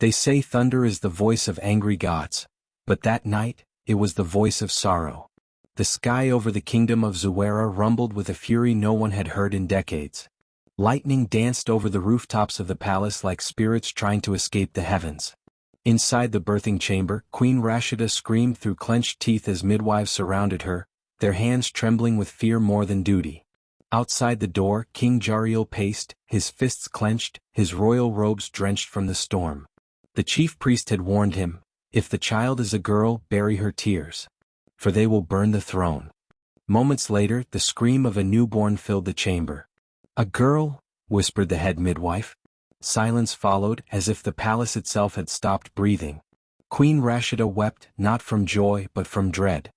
They say thunder is the voice of angry gods, but that night, it was the voice of sorrow. The sky over the kingdom of Zuwera rumbled with a fury no one had heard in decades. Lightning danced over the rooftops of the palace like spirits trying to escape the heavens. Inside the birthing chamber, Queen Rashida screamed through clenched teeth as midwives surrounded her, their hands trembling with fear more than duty. Outside the door, King Jariel paced, his fists clenched, his royal robes drenched from the storm. The chief priest had warned him, "If the child is a girl, bury her tears, for they will burn the throne." Moments later, the scream of a newborn filled the chamber. "A girl?" whispered the head midwife. Silence followed, as if the palace itself had stopped breathing. Queen Rashida wept, not from joy but from dread.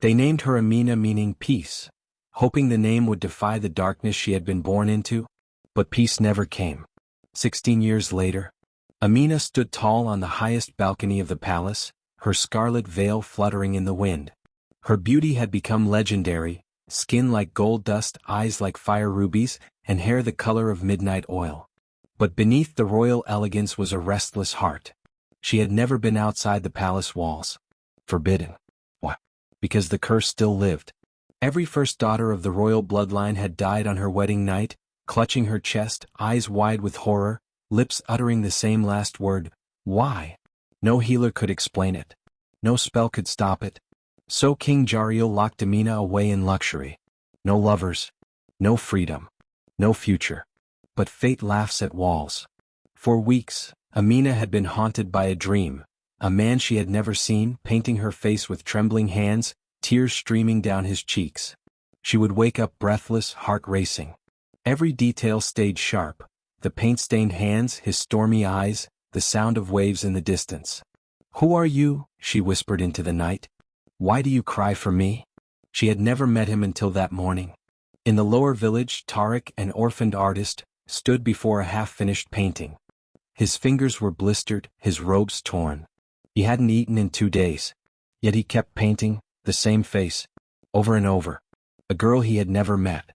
They named her Amina, meaning peace, hoping the name would defy the darkness she had been born into. But peace never came. 16 years later, Amina stood tall on the highest balcony of the palace, her scarlet veil fluttering in the wind. Her beauty had become legendary, skin like gold dust, eyes like fire rubies, and hair the color of midnight oil. But beneath the royal elegance was a restless heart. She had never been outside the palace walls. Forbidden. Why? Because the curse still lived. Every first daughter of the royal bloodline had died on her wedding night, clutching her chest, eyes wide with horror, lips uttering the same last word, "Why?" No healer could explain it. No spell could stop it. So King Jariel locked Amina away in luxury. No lovers. No freedom. No future. But fate laughs at walls. For weeks, Amina had been haunted by a dream, a man she had never seen, painting her face with trembling hands, tears streaming down his cheeks. She would wake up breathless, heart racing. Every detail stayed sharp. The paint-stained hands, his stormy eyes, the sound of waves in the distance. "Who are you?" she whispered into the night. "Why do you cry for me?" She had never met him until that morning. In the lower village, Tariq, an orphaned artist, stood before a half-finished painting. His fingers were blistered, his robes torn. He hadn't eaten in 2 days. Yet he kept painting, the same face, over and over. A girl he had never met.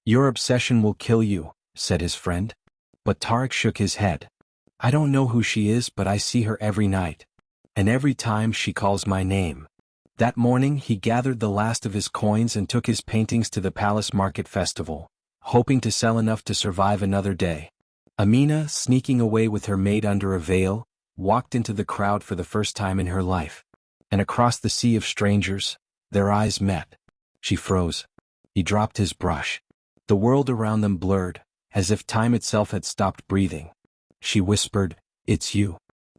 "Your obsession will kill you," said his friend. But Tariq shook his head. "I don't know who she is, but I see her every night. And every time she calls my name." That morning he gathered the last of his coins and took his paintings to the palace market festival, hoping to sell enough to survive another day. Amina, sneaking away with her maid under a veil, walked into the crowd for the first time in her life. And across the sea of strangers, their eyes met. She froze. He dropped his brush. The world around them blurred, as if time itself had stopped breathing. She whispered, "It's you."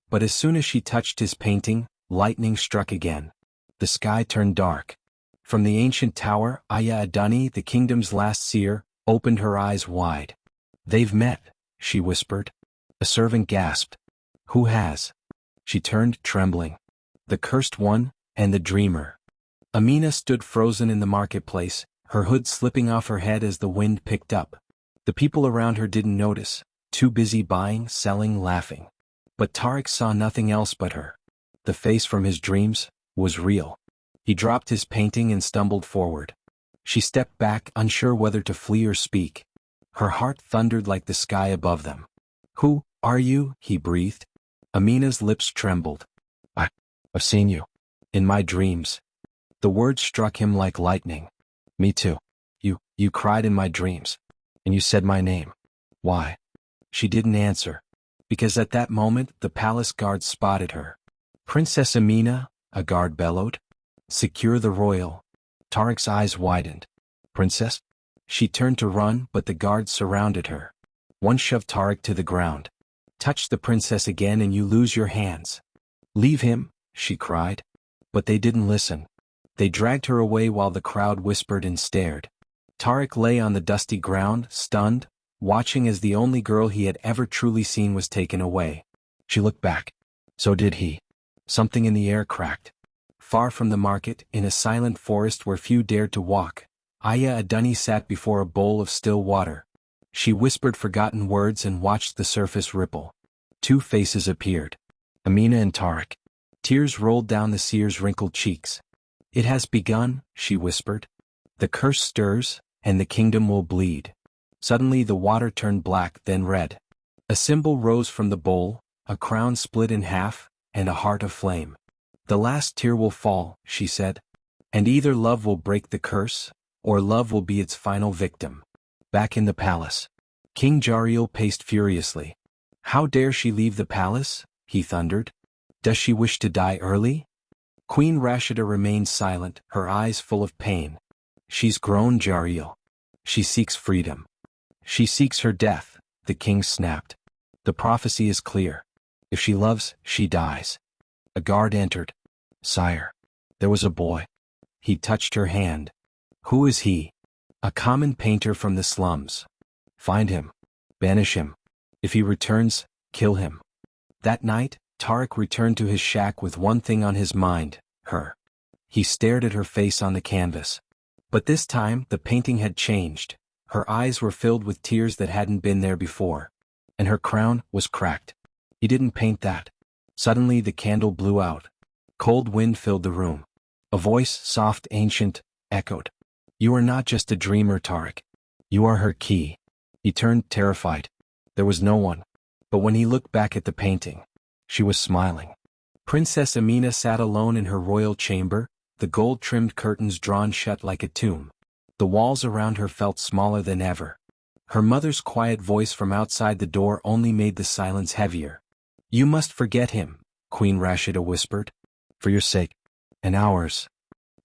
But as soon as she touched his painting, lightning struck again. The sky turned dark. From the ancient tower, Aya Adani, the kingdom's last seer, opened her eyes wide. "They've met," she whispered. A servant gasped. "Who has?" She turned, trembling. "The cursed one, and the dreamer." Amina stood frozen in the marketplace, her hood slipping off her head as the wind picked up. The people around her didn't notice, too busy buying, selling, laughing. But Tariq saw nothing else but her. The face from his dreams was real. He dropped his painting and stumbled forward. She stepped back, unsure whether to flee or speak. Her heart thundered like the sky above them. "Who are you?" he breathed. Amina's lips trembled. I've seen you. In my dreams." The words struck him like lightning. "Me too. You cried in my dreams. And you said my name. Why?" She didn't answer. Because at that moment, the palace guards spotted her. "Princess Amina," a guard bellowed. "Secure the royal." Tariq's eyes widened. "Princess?" She turned to run, but the guards surrounded her. One shoved Tariq to the ground. "Touch the princess again and you lose your hands." "Leave him," she cried. But they didn't listen. They dragged her away while the crowd whispered and stared. Tariq lay on the dusty ground, stunned, watching as the only girl he had ever truly seen was taken away. She looked back. So did he. Something in the air cracked. Far from the market, in a silent forest where few dared to walk, Aya Adani sat before a bowl of still water. She whispered forgotten words and watched the surface ripple. 2 faces appeared. Amina and Tariq. Tears rolled down the seer's wrinkled cheeks. "It has begun," she whispered. "The curse stirs, and the kingdom will bleed." Suddenly the water turned black, then red. A symbol rose from the bowl, a crown split in half, and a heart aflame. The last tear will fall, she said. And either love will break the curse, or love will be its final victim. Back in the palace, King Jariel paced furiously. How dare she leave the palace? He thundered. Does she wish to die early? Queen Rashida remained silent, her eyes full of pain. She's grown, Jariel. She seeks freedom. She seeks her death, the king snapped. The prophecy is clear. If she loves, she dies. A guard entered. Sire. There was a boy. He touched her hand. Who is he? A common painter from the slums. Find him. Banish him. If he returns, kill him. That night, Tariq returned to his shack with one thing on his mind, her. He stared at her face on the canvas. But this time, the painting had changed. Her eyes were filled with tears that hadn't been there before. And her crown was cracked. He didn't paint that. Suddenly the candle blew out. Cold wind filled the room. A voice, soft, ancient, echoed. You are not just a dreamer, Tariq. You are her key. He turned, terrified. There was no one. But when he looked back at the painting, she was smiling. Princess Amina sat alone in her royal chamber, the gold-trimmed curtains drawn shut like a tomb. The walls around her felt smaller than ever. Her mother's quiet voice from outside the door only made the silence heavier. You must forget him, Queen Rashida whispered. For your sake. And ours.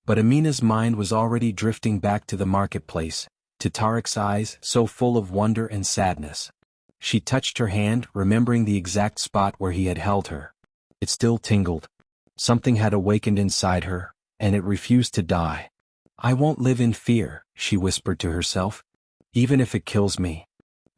But Amina's mind was already drifting back to the marketplace, to Tariq's eyes so full of wonder and sadness. She touched her hand, remembering the exact spot where he had held her. It still tingled. Something had awakened inside her, and it refused to die. I won't live in fear, she whispered to herself, even if it kills me.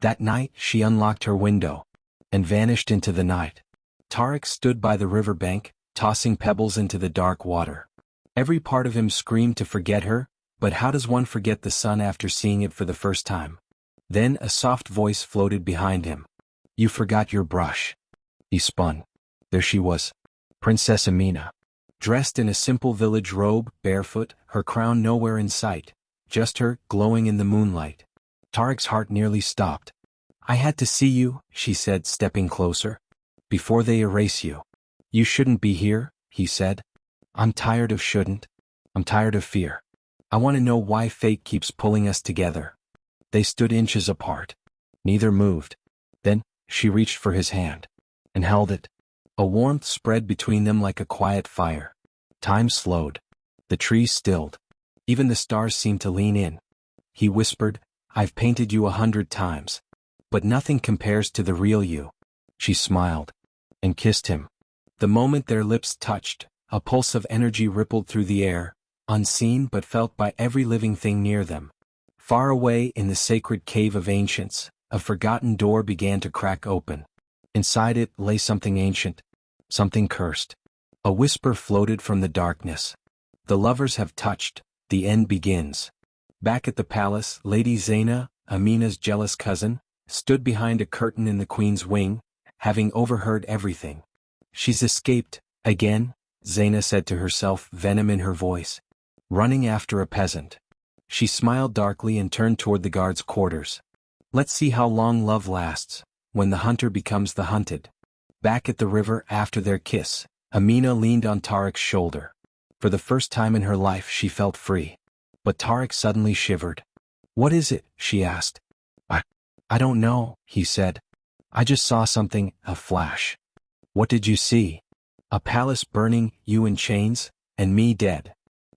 That night she unlocked her window and vanished into the night. Tariq stood by the riverbank, tossing pebbles into the dark water. Every part of him screamed to forget her, but how does one forget the sun after seeing it for the first time? Then a soft voice floated behind him. You forgot your brush. He spun. There she was. Princess Amina. Dressed in a simple village robe, barefoot, her crown nowhere in sight. Just her, glowing in the moonlight. Tariq's heart nearly stopped. I had to see you, she said, stepping closer. Before they erase you. You shouldn't be here, he said. I'm tired of shouldn't. I'm tired of fear. I want to know why fate keeps pulling us together. They stood inches apart. Neither moved. Then, she reached for his hand. And held it. A warmth spread between them like a quiet fire. Time slowed. The trees stilled. Even the stars seemed to lean in. He whispered, I've painted you 100 times. But nothing compares to the real you. She smiled. And kissed him. The moment their lips touched, a pulse of energy rippled through the air, unseen but felt by every living thing near them. Far away in the sacred cave of ancients, a forgotten door began to crack open. Inside it lay something ancient, something cursed. A whisper floated from the darkness. The lovers have touched, the end begins. Back at the palace, Lady Zaina, Amina's jealous cousin, stood behind a curtain in the queen's wing, having overheard everything. She's escaped, again, Zaina said to herself, venom in her voice. Running after a peasant. She smiled darkly and turned toward the guards' quarters. Let's see how long love lasts, when the hunter becomes the hunted. Back at the river after their kiss, Amina leaned on Tariq's shoulder. For the first time in her life she felt free. But Tariq suddenly shivered. What is it? She asked. I don't know, he said. I just saw something, a flash. What did you see? A palace burning, you in chains, and me dead.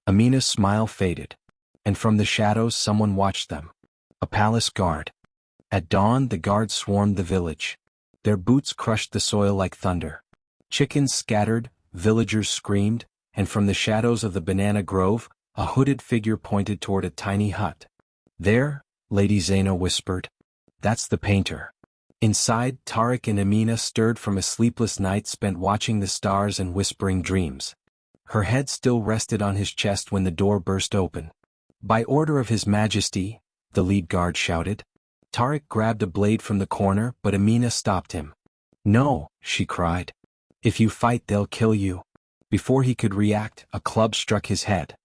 Amina's smile faded. And from the shadows someone watched them. A palace guard. At dawn the guards swarmed the village. Their boots crushed the soil like thunder. Chickens scattered, villagers screamed, and from the shadows of the banana grove, a hooded figure pointed toward a tiny hut. There, Lady Zaina whispered. That's the painter. Inside, Tariq and Amina stirred from a sleepless night spent watching the stars and whispering dreams. Her head still rested on his chest when the door burst open. By order of His Majesty, the lead guard shouted. Tariq grabbed a blade from the corner, but Amina stopped him. No, she cried. If you fight, they'll kill you. Before he could react, a club struck his head.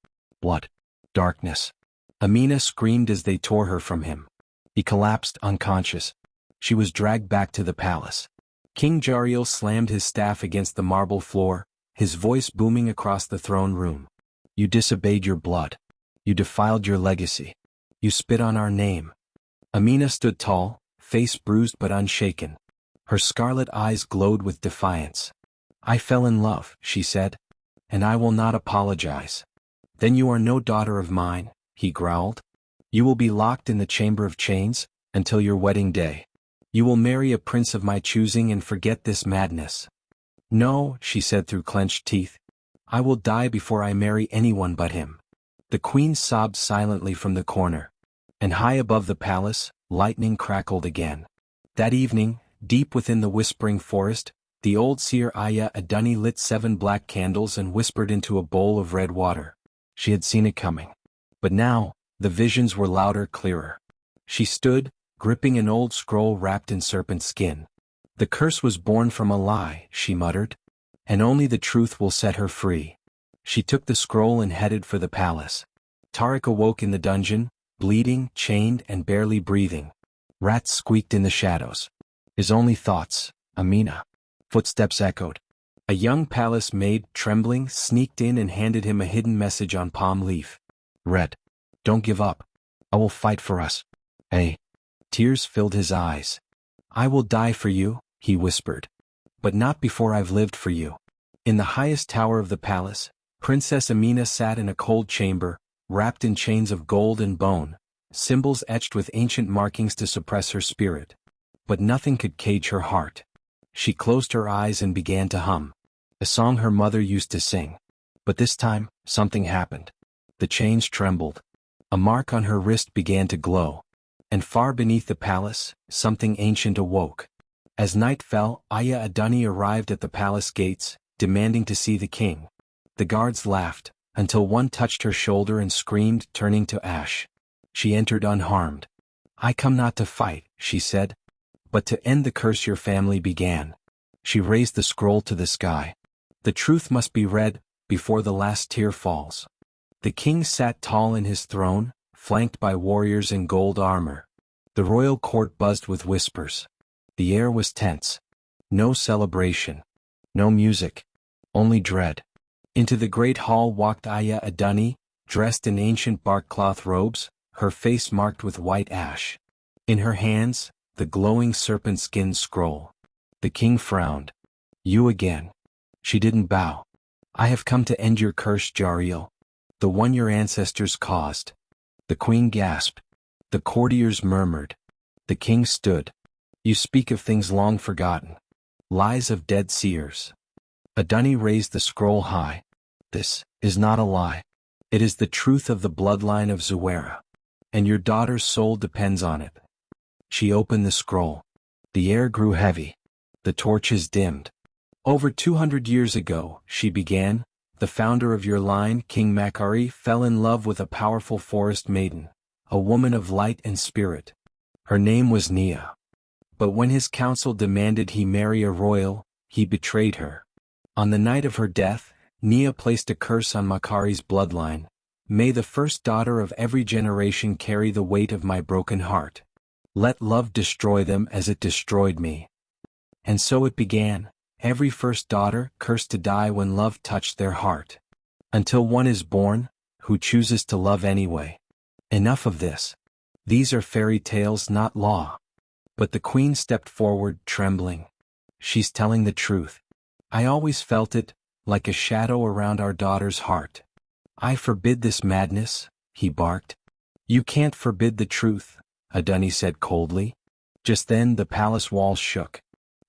Blood. Darkness. Amina screamed as they tore her from him. He collapsed unconscious. She was dragged back to the palace. King Jariel slammed his staff against the marble floor, his voice booming across the throne room. You disobeyed your blood. You defiled your legacy. You spit on our name. Amina stood tall, face bruised but unshaken. Her scarlet eyes glowed with defiance. I fell in love, she said, and I will not apologize. Then you are no daughter of mine, he growled. You will be locked in the chamber of chains, until your wedding day. You will marry a prince of my choosing and forget this madness. No, she said through clenched teeth. I will die before I marry anyone but him. The queen sobbed silently from the corner. And high above the palace, lightning crackled again. That evening, deep within the whispering forest, the old seer Aya Adani lit 7 black candles and whispered into a bowl of red water. She had seen it coming. But now, the visions were louder, clearer. She stood, gripping an old scroll wrapped in serpent skin. The curse was born from a lie, she muttered. And only the truth will set her free. She took the scroll and headed for the palace. Tariq awoke in the dungeon, bleeding, chained, and barely breathing. Rats squeaked in the shadows. His only thoughts, Amina. Footsteps echoed. A young palace maid, trembling, sneaked in and handed him a hidden message on palm leaf. Read. Don't give up. I will fight for us. Hey. Tears filled his eyes. I will die for you, he whispered. But not before I've lived for you. In the highest tower of the palace, Princess Amina sat in a cold chamber, wrapped in chains of gold and bone, symbols etched with ancient markings to suppress her spirit. But nothing could cage her heart. She closed her eyes and began to hum. A song her mother used to sing. But this time, something happened. The chains trembled. A mark on her wrist began to glow. And far beneath the palace, something ancient awoke. As night fell, Aya Adani arrived at the palace gates, demanding to see the king. The guards laughed, until one touched her shoulder and screamed, turning to ash. She entered unharmed. I come not to fight, she said, but to end the curse your family began. She raised the scroll to the sky. The truth must be read, before the last tear falls. The king sat tall in his throne, flanked by warriors in gold armor. The royal court buzzed with whispers. The air was tense. No celebration. No music. Only dread. Into the great hall walked Aya Adani, dressed in ancient bark-cloth robes, her face marked with white ash. In her hands, the glowing serpent-skin scroll. The king frowned. You again. She didn't bow. I have come to end your curse, Jariel. The one your ancestors caused. The queen gasped. The courtiers murmured. The king stood. You speak of things long forgotten. Lies of dead seers. Adani raised the scroll high. This is not a lie. It is the truth of the bloodline of Zuwaira. And your daughter's soul depends on it. She opened the scroll. The air grew heavy. The torches dimmed. Over 200 years ago, she began, the founder of your line, King Makari, fell in love with a powerful forest maiden, a woman of light and spirit. Her name was Nia. But when his council demanded he marry a royal, he betrayed her. On the night of her death, Nia placed a curse on Makari's bloodline. May the first daughter of every generation carry the weight of my broken heart. Let love destroy them as it destroyed me. And so it began, every first daughter cursed to die when love touched their heart. Until one is born, who chooses to love anyway. Enough of this. These are fairy tales, not law. But the queen stepped forward, trembling. She's telling the truth. I always felt it, like a shadow around our daughter's heart. I forbid this madness, he barked. You can't forbid the truth, Adani said coldly. Just then the palace walls shook.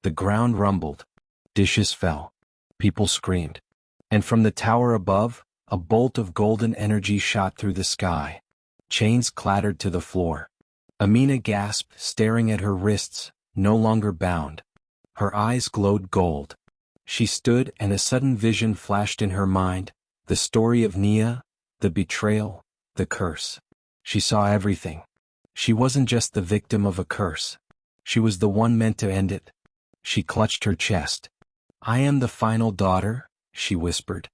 The ground rumbled. Dishes fell. People screamed. And from the tower above, a bolt of golden energy shot through the sky. Chains clattered to the floor. Amina gasped, staring at her wrists, no longer bound. Her eyes glowed gold. She stood and a sudden vision flashed in her mind, the story of Nia, the betrayal, the curse. She saw everything. She wasn't just the victim of a curse. She was the one meant to end it. She clutched her chest. I am the final daughter, she whispered.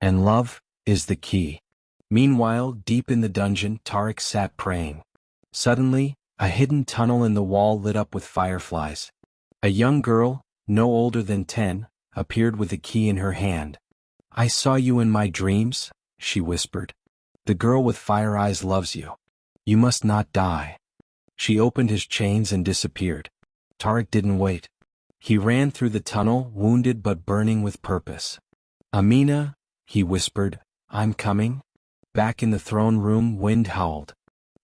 And love is the key. Meanwhile, deep in the dungeon, Tariq sat praying. Suddenly, a hidden tunnel in the wall lit up with fireflies. A young girl, no older than 10, appeared with a key in her hand. "I saw you in my dreams," she whispered. "The girl with fire eyes loves you. You must not die." She opened his chains and disappeared. Tariq didn't wait. He ran through the tunnel, wounded but burning with purpose. "Amina," he whispered, "I'm coming." Back in the throne room, wind howled.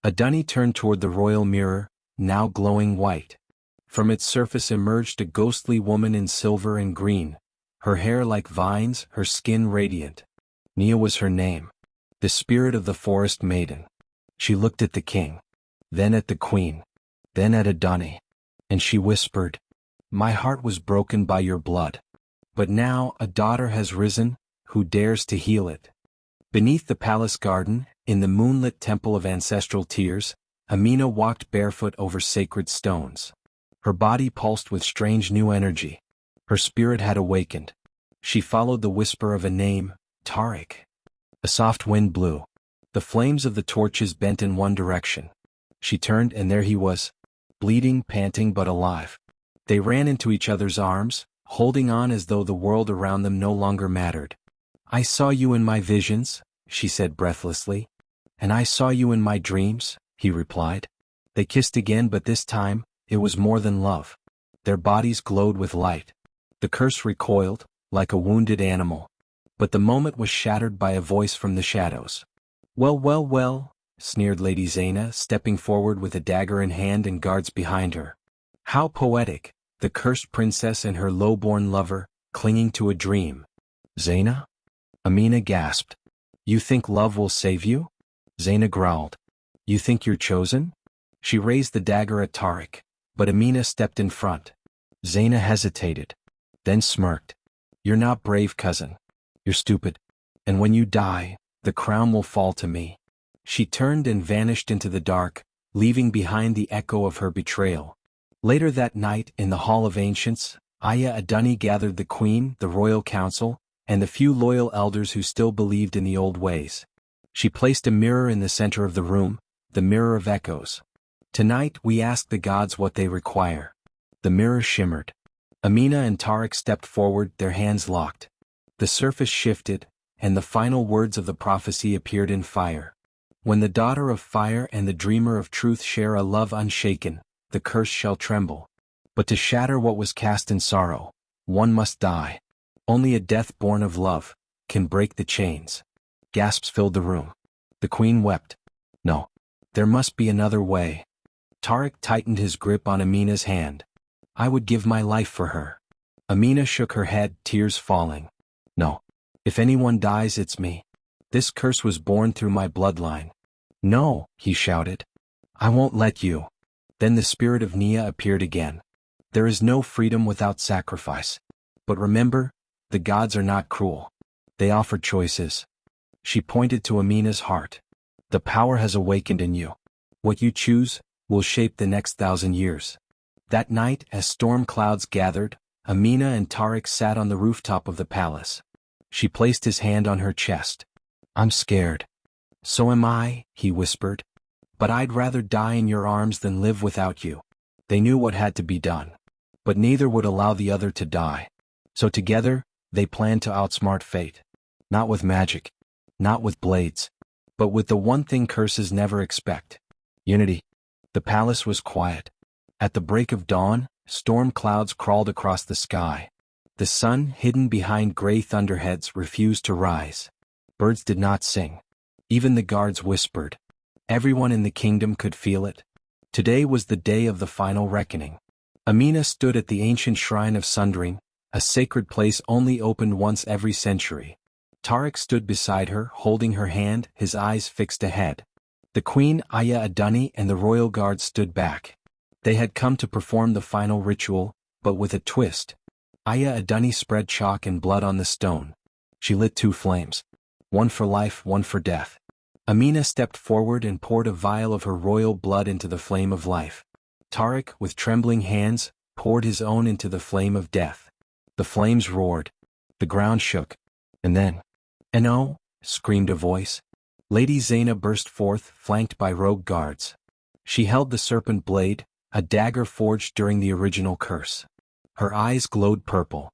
Adani turned toward the royal mirror, now glowing white. From its surface emerged a ghostly woman in silver and green, her hair like vines, her skin radiant. Nia was her name, the spirit of the forest maiden. She looked at the king, then at the queen, then at Adani, and she whispered, "My heart was broken by your blood. But now a daughter has risen, who dares to heal it." Beneath the palace garden, in the moonlit temple of ancestral tears, Amina walked barefoot over sacred stones. Her body pulsed with strange new energy. Her spirit had awakened. She followed the whisper of a name, Tariq. A soft wind blew. The flames of the torches bent in one direction. She turned and there he was, bleeding, panting but alive. They ran into each other's arms, holding on as though the world around them no longer mattered. "I saw you in my visions," she said breathlessly. "And I saw you in my dreams," he replied. They kissed again, but this time, it was more than love. Their bodies glowed with light. The curse recoiled, like a wounded animal. But the moment was shattered by a voice from the shadows. "Well, well, well," sneered Lady Zaina, stepping forward with a dagger in hand and guards behind her. "How poetic, the cursed princess and her low-born lover, clinging to a dream." "Zaina?" Amina gasped. "You think love will save you?" Zaina growled. "You think you're chosen?" She raised the dagger at Tariq, but Amina stepped in front. Zaina hesitated, then smirked. "You're not brave, cousin. You're stupid. And when you die, the crown will fall to me." She turned and vanished into the dark, leaving behind the echo of her betrayal. Later that night, in the Hall of Ancients, Aya Adani gathered the queen, the royal council, and the few loyal elders who still believed in the old ways. She placed a mirror in the center of the room, the mirror of echoes. "Tonight we ask the gods what they require." The mirror shimmered. Amina and Tariq stepped forward, their hands locked. The surface shifted, and the final words of the prophecy appeared in fire. "When the daughter of fire and the dreamer of truth share a love unshaken, the curse shall tremble. But to shatter what was cast in sorrow, one must die. Only a death born of love can break the chains." Gasps filled the room. The queen wept. "No. There must be another way." Tariq tightened his grip on Amina's hand. "I would give my life for her." Amina shook her head, tears falling. "No. If anyone dies, it's me. This curse was born through my bloodline." "No," he shouted. "I won't let you." Then the spirit of Nia appeared again. "There is no freedom without sacrifice. But remember, the gods are not cruel. They offer choices." She pointed to Amina's heart. "The power has awakened in you. What you choose will shape the next 1,000 years." That night, as storm clouds gathered, Amina and Tariq sat on the rooftop of the palace. She placed his hand on her chest. "I'm scared." "So am I," he whispered. "But I'd rather die in your arms than live without you." They knew what had to be done. But neither would allow the other to die. So together, they planned to outsmart fate. Not with magic. Not with blades. But with the one thing curses never expect. Unity. The palace was quiet. At the break of dawn, storm clouds crawled across the sky. The sun, hidden behind gray thunderheads, refused to rise. Birds did not sing. Even the guards whispered. Everyone in the kingdom could feel it. Today was the day of the final reckoning. Amina stood at the ancient shrine of Sundering, a sacred place only opened once every century. Tariq stood beside her, holding her hand, his eyes fixed ahead. The queen, Aya Adani, and the royal guard stood back. They had come to perform the final ritual, but with a twist. Aya Adani spread chalk and blood on the stone. She lit 2 flames. One for life, one for death. Amina stepped forward and poured a vial of her royal blood into the flame of life. Tariq, with trembling hands, poured his own into the flame of death. The flames roared. The ground shook. And then, "No!" screamed a voice. Lady Zaina burst forth, flanked by rogue guards. She held the serpent blade, a dagger forged during the original curse. Her eyes glowed purple.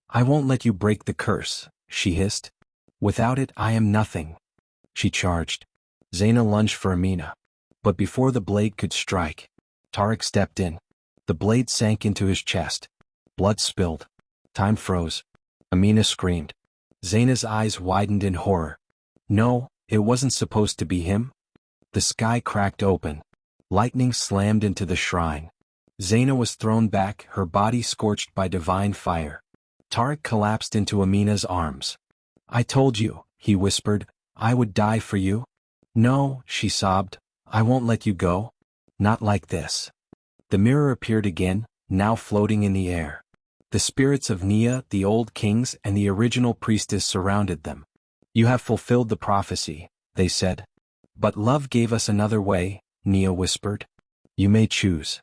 "I won't let you break the curse," she hissed. "Without it I am nothing." She charged. Zaina lunged for Amina. But before the blade could strike, Tarek stepped in. The blade sank into his chest. Blood spilled. Time froze. Amina screamed. Zaina's eyes widened in horror. No, it wasn't supposed to be him. The sky cracked open. Lightning slammed into the shrine. Zaina was thrown back, her body scorched by divine fire. Tarek collapsed into Amina's arms. "I told you," he whispered, "I would die for you." "No," she sobbed, "I won't let you go. Not like this." The mirror appeared again, now floating in the air. The spirits of Nia, the old kings, and the original priestess surrounded them. "You have fulfilled the prophecy," they said. "But love gave us another way," Nia whispered. "You may choose."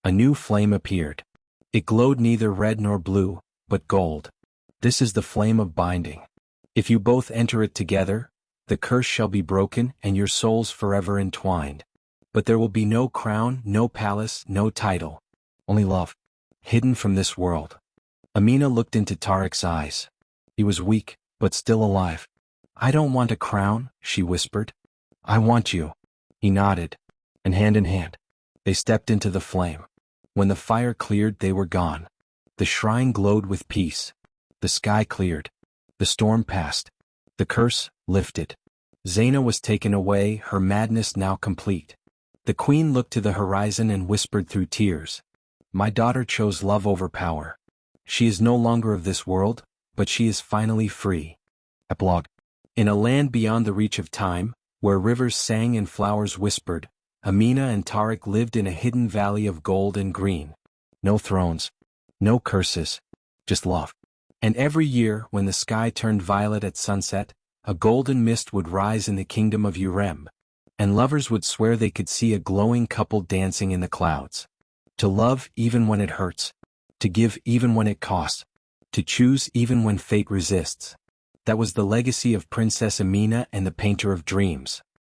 A new flame appeared. It glowed neither red nor blue, but gold. "This is the flame of binding. If you both enter it together, the curse shall be broken and your souls forever entwined. But there will be no crown, no palace, no title. Only love. Hidden from this world." Amina looked into Tarek's eyes. He was weak, but still alive. "I don't want a crown," she whispered. "I want you." He nodded, and hand in hand, they stepped into the flame. When the fire cleared, they were gone. The shrine glowed with peace. The sky cleared. The storm passed. The curse lifted. Zaina was taken away, her madness now complete. The queen looked to the horizon and whispered through tears, "My daughter chose love over power. She is no longer of this world, but she is finally free." Epilogue. In a land beyond the reach of time, where rivers sang and flowers whispered, Amina and Tarek lived in a hidden valley of gold and green. No thrones. No curses. Just love. And every year, when the sky turned violet at sunset, a golden mist would rise in the kingdom of Urem, and lovers would swear they could see a glowing couple dancing in the clouds. To love even when it hurts. To give even when it costs. To choose even when fate resists. That was the legacy of Princess Amina and the Painter of Dreams.